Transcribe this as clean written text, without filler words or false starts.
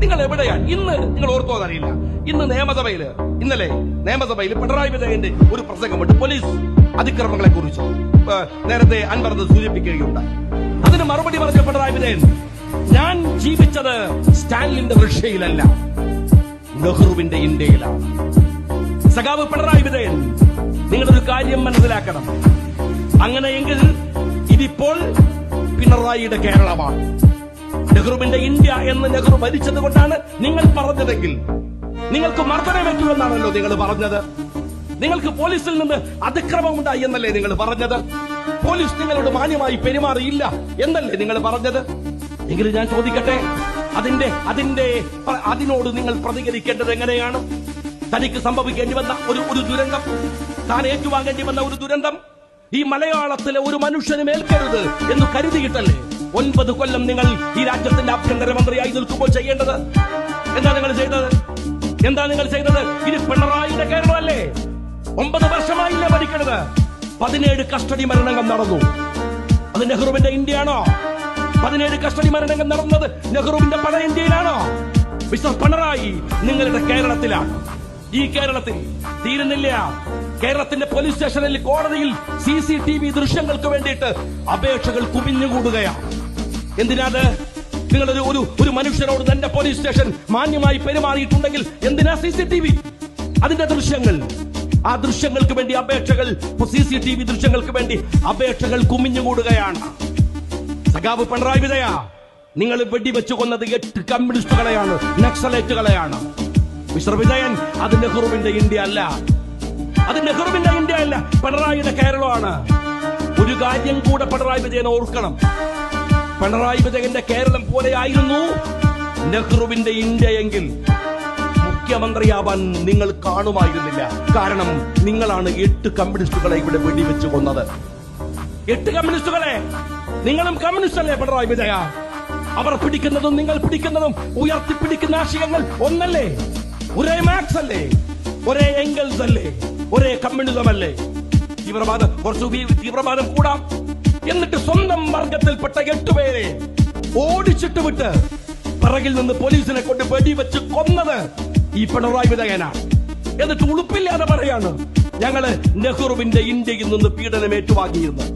നിങ്ങൾ എവിടെയാണ് ഇന്ന്? നിങ്ങൾ ഓർത്തോ അറിയില്ല, ഇന്നലെ നിയമസഭയിൽ പിണറായി വിജയന്റെ ഒരു പ്രസംഗമുണ്ട് പോലീസ് അതിക്രമങ്ങളെ കുറിച്ച്. നേരത്തെ അൻവർ സൂചിപ്പിക്കുകയുണ്ടായി. അതിന് മറുപടി പറഞ്ഞ പിണറായി വിജയൻ, ഞാൻ ജീവിച്ചത് സ്റ്റാലിന്റെ റഷ്യയിലല്ല, നെഹ്റുവിന്റെ ഇന്ത്യയിലാണ്. സഖാവ് പിണറായി വിജയൻ, നിങ്ങളൊരു കാര്യം മനസ്സിലാക്കണം. അങ്ങനെയെങ്കിൽ ഇതിപ്പോൾ പിണറായിയുടെ കേരളമാണ്. നെഹ്റുവിന്റെ ഇന്ത്യ എന്ന് നെഹ്റു ഭരിച്ചത് കൊണ്ടാണ് നിങ്ങൾ പറഞ്ഞതെങ്കിൽ നിങ്ങൾക്ക് മർദ്ദനമേറ്റു എന്നാണല്ലോ നിങ്ങൾ പറഞ്ഞത്. നിങ്ങൾക്ക് പോലീസിൽ നിന്ന് അതിക്രമമുണ്ടായി എന്നല്ലേ നിങ്ങൾ പറഞ്ഞത്. പോലീസ് നിങ്ങളോട് മാന്യമായി പെരുമാറിയില്ല എന്നല്ലേ നിങ്ങൾ പറഞ്ഞത്. എങ്കിലും ഞാൻ ചോദിക്കട്ടെ, അതിനോട് നിങ്ങൾ പ്രതികരിക്കേണ്ടത് എങ്ങനെയാണ്? തനിക്ക് സംഭവിക്കേണ്ടി വന്ന ഒരു ദുരന്തം, താൻ ഏറ്റുവാങ്ങേണ്ടി വന്ന ഒരു ദുരന്തം ഈ മലയാളത്തിലെ ഒരു മനുഷ്യനും ഏൽക്കരുത് എന്ന് കരുതിയിട്ടല്ലേ 9 കൊല്ലം നിങ്ങൾ ഈ രാജ്യത്തിന്റെ ആഭ്യന്തരമന്ത്രിയായി നിൽക്കുമ്പോൾ ചെയ്യേണ്ടത്? എന്താ നിങ്ങൾ ചെയ്തത്? ഇത് പിണറായിയുടെ കേരളമല്ലേ? 9 വർഷമായില്ലേ ഭരിക്കരുത്? 17 കസ്റ്റഡി മരണങ്ങൾ നടന്നു. അത് നെഹ്റുവിന്റെ ഇന്ത്യയാണോ? 17 കസ്റ്റഡി മരണങ്ങൾ നടന്നത് നെഹ്റുവിന്റെ പഴയ ഇന്ത്യയിലാണോ? മിസ്റ്റർ പിണറായി, നിങ്ങളുടെ കേരളത്തിലാണ്. ഈ കേരളത്തിൽ തീരുന്നില്ല. കേരളത്തിന്റെ പോലീസ് സ്റ്റേഷനിൽ, കോടതിയിൽ CCTV ദൃശ്യങ്ങൾക്ക് വേണ്ടിയിട്ട് അപേക്ഷകൾ കുമിഞ്ഞുകൂടുകയാണ്. എന്തിനാത്? നിങ്ങളൊരു ഒരു മനുഷ്യനോട് തന്റെ പോലീസ് സ്റ്റേഷൻ മാന്യമായി പെരുമാറിയിട്ടുണ്ടെങ്കിൽ എന്തിനാ CCTV? അതിന്റെ ദൃശ്യങ്ങൾ, ആ ദൃശ്യങ്ങൾക്ക് വേണ്ടി അപേക്ഷകൾ, CCTV ദൃശ്യങ്ങൾക്ക് വേണ്ടി അപേക്ഷകൾ കുമിഞ്ഞുകൂടുകയാണ്. സഖാവ് പിണറായി വിജയ, നിങ്ങൾ വെടിവെച്ചു കൊന്നത് 8 കമ്മ്യൂണിസ്റ്റുകളെയാണ്, നക്സലൈറ്റുകളെയാണ്. മിസ്റ്റർ വിജയൻ, അത് നെഹ്റുവിന്റെ ഇന്ത്യ അല്ല, പിണറായിയുടെ കേരളമാണ്. ഒരു കാര്യം കൂടെ പിണറായി വിജയൻ ഓർക്കണം. പിണറായി വിജയന്റെ കേരളം പോലെയായിരുന്നു നെഹ്റുവിന്റെ ഇന്ത്യയെങ്കിൽ മുഖ്യമന്ത്രിയാവാൻ നിങ്ങൾ കാണുമായിരുന്നില്ല. കാരണം നിങ്ങളാണ് 8 കമ്മ്യൂണിസ്റ്റുകളെ ഇവിടെ വെടിവെച്ചു കൊന്നത്. 8 കമ്മ്യൂണിസ്റ്റുകളെ. നിങ്ങളും കമ്മ്യൂണിസ്റ്റ് അല്ലേ പിണറായി വിജയ? അവർ പിടിക്കുന്നതും നിങ്ങൾ പിടിക്കുന്നതും ഉയർത്തിപ്പിടിക്കുന്ന ആശയങ്ങൾ ഒന്നല്ലേ? ഒരേ മാർക്സ് അല്ലേ? ഒരേ എംഗൽസ് അല്ലേ? ഒരേ കമ്മ്യൂണിസം അല്ലേ? തീവ്രവാദം കൂടാം. എന്നിട്ട് സ്വന്തം വർഗത്തിൽപ്പെട്ട 8 പേരെ ഓടിച്ചിട്ട് വിട്ട് പിറകിൽ നിന്ന് പോലീസിനെ കൊണ്ട് വെടിവെച്ച് കൊന്നത് ഈ പിണറായി വിജയനാണ്. എന്നിട്ട് ഉളുപ്പില്ലാതെ പറയാണ് ഞങ്ങള് നെഹ്റുവിന്റെ ഇന്ത്യയിൽ നിന്ന് പീഡനം ഏറ്റുവാങ്ങിയിരുന്നു.